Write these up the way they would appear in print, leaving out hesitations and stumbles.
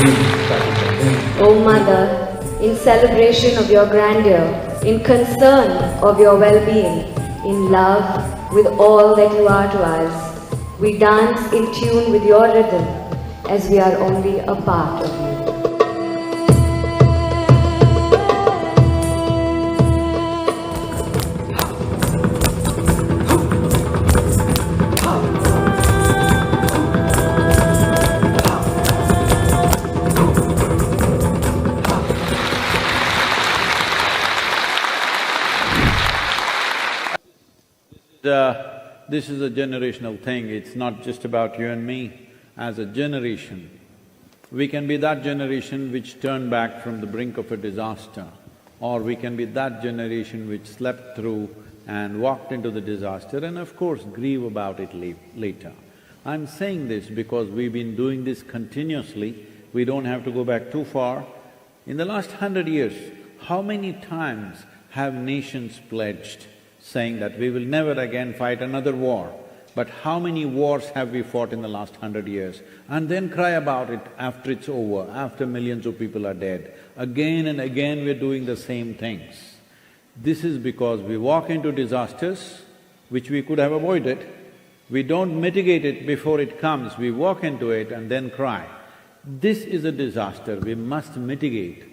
O Mother, in celebration of your grandeur, in concern of your well-being, in love with all that you are to us, we dance in tune with your rhythm as we are only a part of you. This is a generational thing, it's not just about you and me. As a generation, we can be that generation which turned back from the brink of a disaster, or we can be that generation which slept through and walked into the disaster and of course grieve about it later. I'm saying this because we've been doing this continuously, we don't have to go back too far. In the last 100 years, how many times have nations pledged saying that we will never again fight another war? But how many wars have we fought in the last 100 years? And then cry about it after it's over, after millions of people are dead. Again and again we're doing the same things. This is because we walk into disasters, which we could have avoided. We don't mitigate it before it comes, we walk into it and then cry. This is a disaster we must mitigate,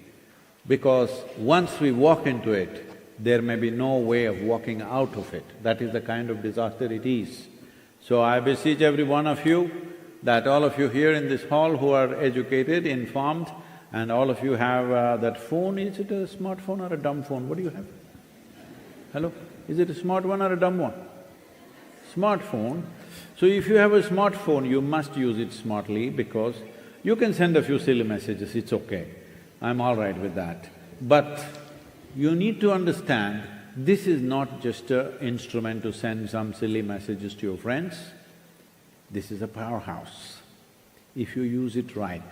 because once we walk into it, there may be no way of walking out of it. That is the kind of disaster it is. So I beseech every one of you that all of you here in this hall who are educated, informed, and all of you have that phone. Is it a smartphone or a dumb phone? What do you have? Hello? Is it a smart one or a dumb one? Smartphone. So if you have a smartphone, you must use it smartly, because you can send a few silly messages, it's okay. I'm all right with that. But you need to understand, this is not just an instrument to send some silly messages to your friends. This is a powerhouse. If you use it right,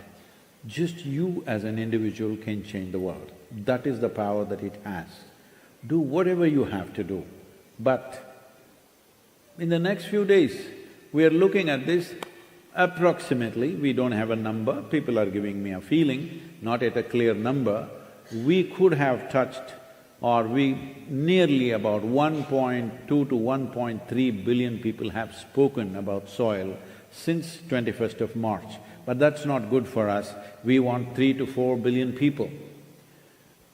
just you as an individual can change the world. That is the power that it has. Do whatever you have to do. But in the next few days, we are looking at this approximately, we don't have a number, people are giving me a feeling, not yet a clear number. We could have touched, or we nearly about 1.2 to 1.3 billion people have spoken about soil since 21st of March. But that's not good for us, we want 3 to 4 billion people.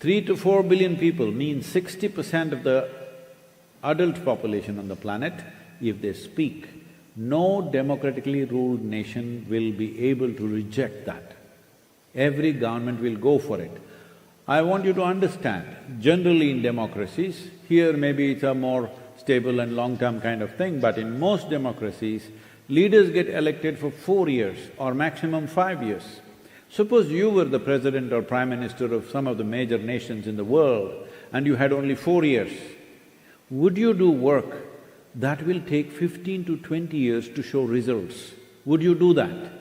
3 to 4 billion people means 60% of the adult population on the planet. If they speak, no democratically ruled nation will be able to reject that. Every government will go for it. I want you to understand, generally in democracies, here maybe it's a more stable and long-term kind of thing, but in most democracies, leaders get elected for 4 years or maximum 5 years. Suppose you were the president or prime minister of some of the major nations in the world and you had only 4 years. Would you do work that will take 15 to 20 years to show results? Would you do that?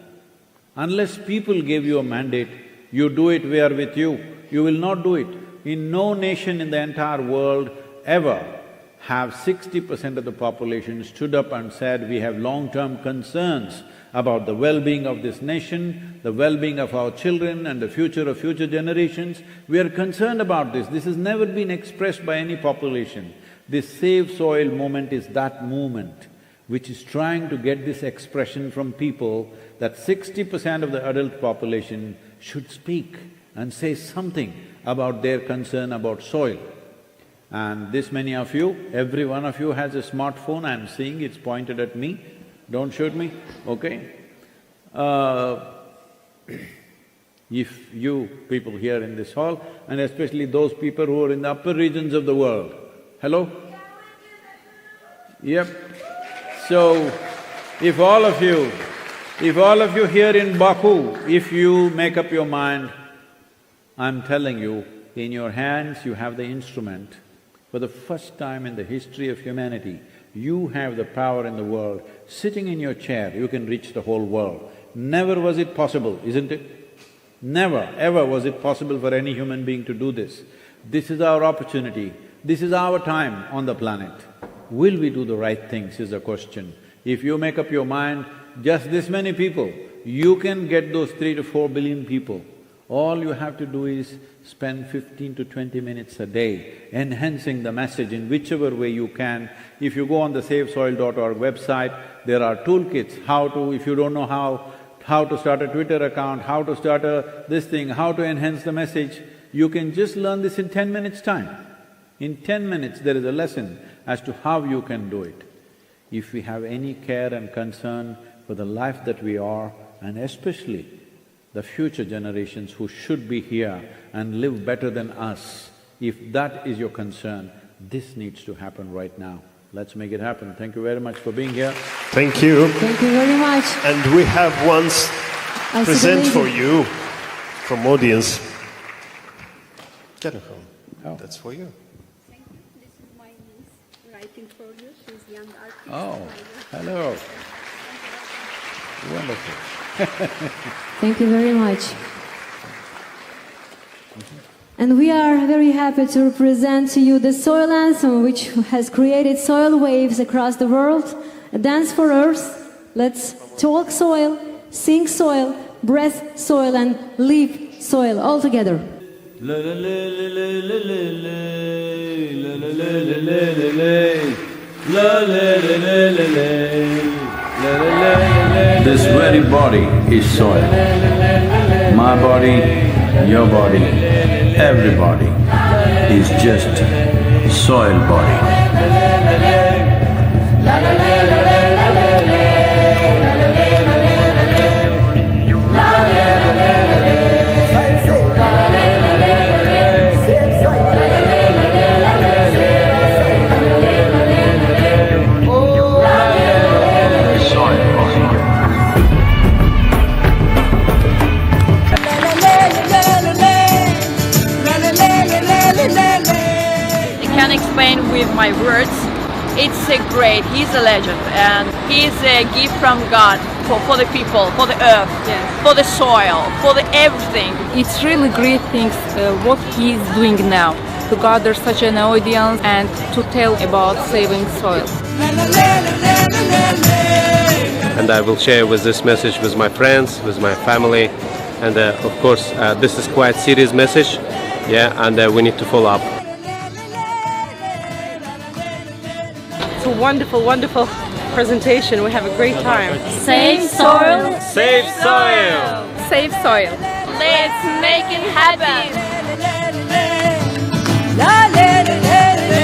Unless people gave you a mandate, you do it, we are with you will not do it. In no nation in the entire world ever have 60% of the population stood up and said, we have long-term concerns about the well-being of this nation, the well-being of our children and the future of future generations. We are concerned about this. This has never been expressed by any population. This Save Soil movement is that movement which is trying to get this expression from people that 60% of the adult population should speak and say something about their concern about soil. And this many of you, every one of you has a smartphone, I'm seeing it's pointed at me, don't shoot me, okay? If you people here in this hall, and especially those people who are in the upper regions of the world, hello? Yep. So, if all of you here in Baku, if you make up your mind, I'm telling you, in your hands you have the instrument. For the first time in the history of humanity, you have the power in the world. Sitting in your chair, you can reach the whole world. Never was it possible, isn't it? Never, ever was it possible for any human being to do this. This is our opportunity, this is our time on the planet. Will we do the right things is the question. If you make up your mind, just this many people you can get those 3 to 4 billion people. All you have to do is spend 15 to 20 minutes a day enhancing the message in whichever way you can. If you go on the SaveSoil.org website, there are toolkits how to… if you don't know how to start a Twitter account, how to start this thing, how to enhance the message, you can just learn this in 10 minutes' time. In 10 minutes, there is a lesson as to how you can do it. If we have any care and concern for the life that we are, and especially the future generations who should be here and live better than us, if that is your concern, this needs to happen right now. Let's make it happen. Thank you very much for being here. Thank you. Thank you very much. And we have one present for you from audience. Jennifer, that's for you. Thank you. This is my niece writing for you. She's young artist. Oh, hello. Wonderful. Thank you very much. And we are very happy to represent to you the Soil Anthem, which has created soil waves across the world. A dance for Earth. Let's talk soil, sing soil, breathe soil, and live soil all together. This very body is soil. My body, your body, everybody is just soil body. Can't explain with my words. It's a great, he's a legend, and he's a gift from God for the people, for the earth, for the soil, for the everything. It's really great things what he's doing now, to gather such an audience and to tell about saving soil. And I will share with this message with my friends, with my family, and of course this is quite serious message, and we need to follow up. It's a wonderful, wonderful presentation. We have a great time. Save soil, Save soil! Save soil. let's make it happen. La la la la la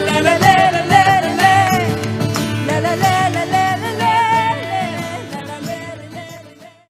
la la la la la la la la la